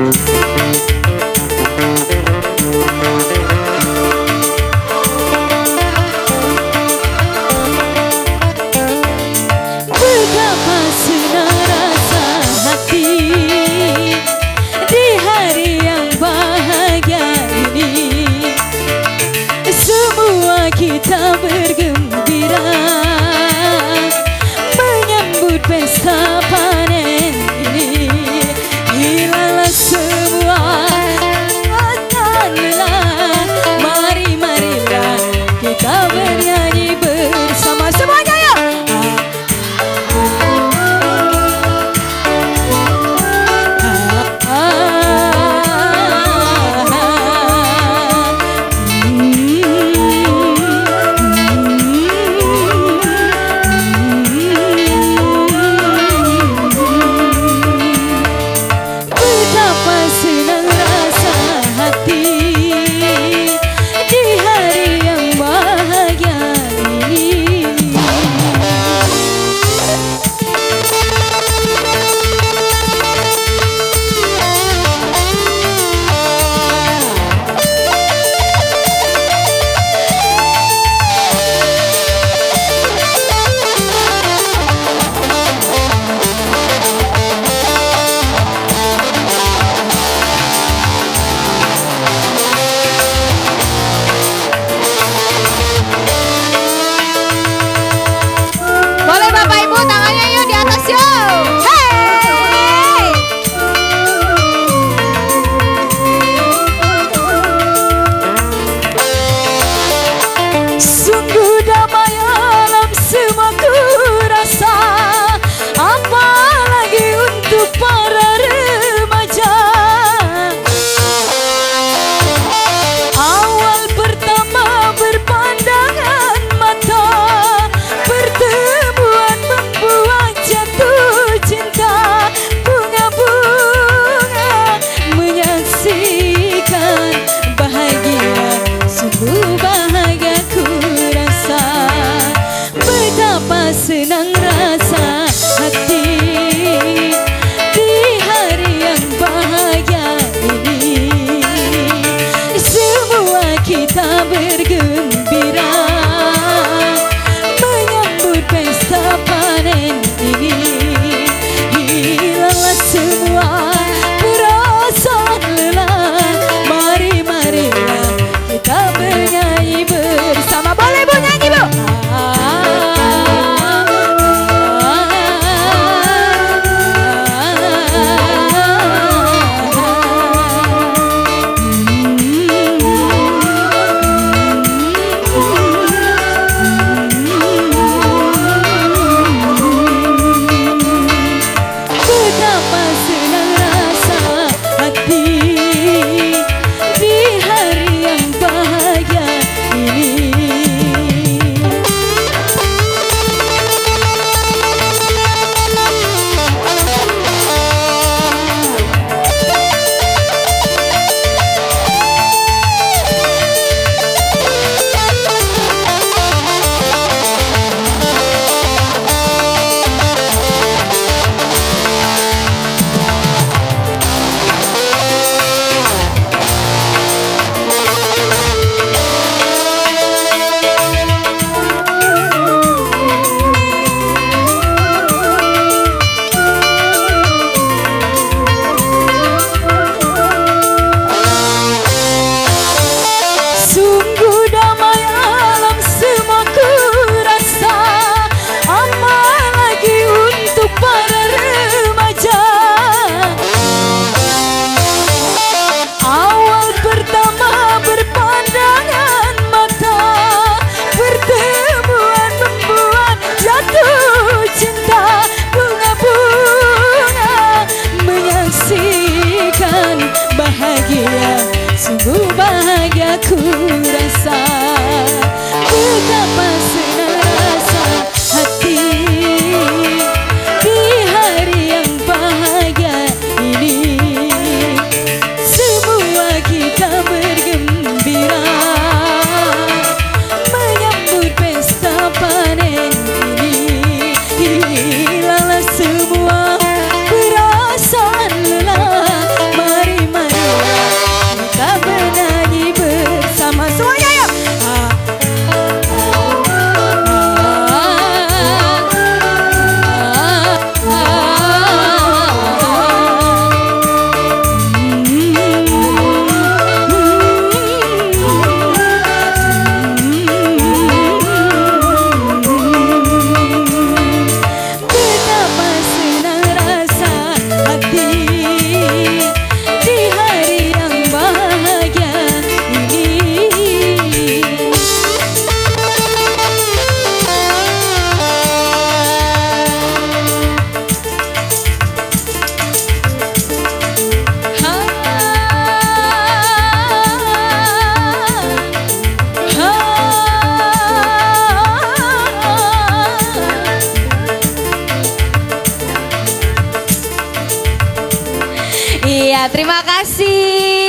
Betapa senang rasa hati di hari yang bahagia ini. Semua kita bergembira menyambut pesta panen ini. Hilanglah semua rasa lelah. Marilah kita bernyanyi bersama semuanya ya. Betapa senang rasa hati di hari yang bahagia ini. Boleh Bapak Ibu tangannya yuk di atas yuk. Hey! Sungguh damai alam semua ku rasa, apalagi untuk para remaja. Awal pertama berpandangan mata, pertemuan membuat jatuh cinta. Bunga-bunga menyaksikan bahagia, sungguh bahagia ku rasa. Betapa senang rasa hati di hari yang bahagia ini. Semua kita bergembira menyambut pesta panen ini. Hilanglah semua perasaan lelah. Marilah kita bernyanyi bersama. Boleh Bu nyanyi Bu? Betapa senang rasa hati di hari yang bahagia ini. Sungguh damai alam semua ku rasa, apalagi untuk para remaja. Awal pertama berpandangan mata, pertemuan membuat jatuh cinta. Bunga-bunga menyaksikan bahagia, sungguh bahagia ku rasa. Betapa senang rasa hati di hari yang bahagia ini. Semua kita bergembira menyambut pesta panen ini. Hilanglah semua perasaan lelah. Mari terima kasih.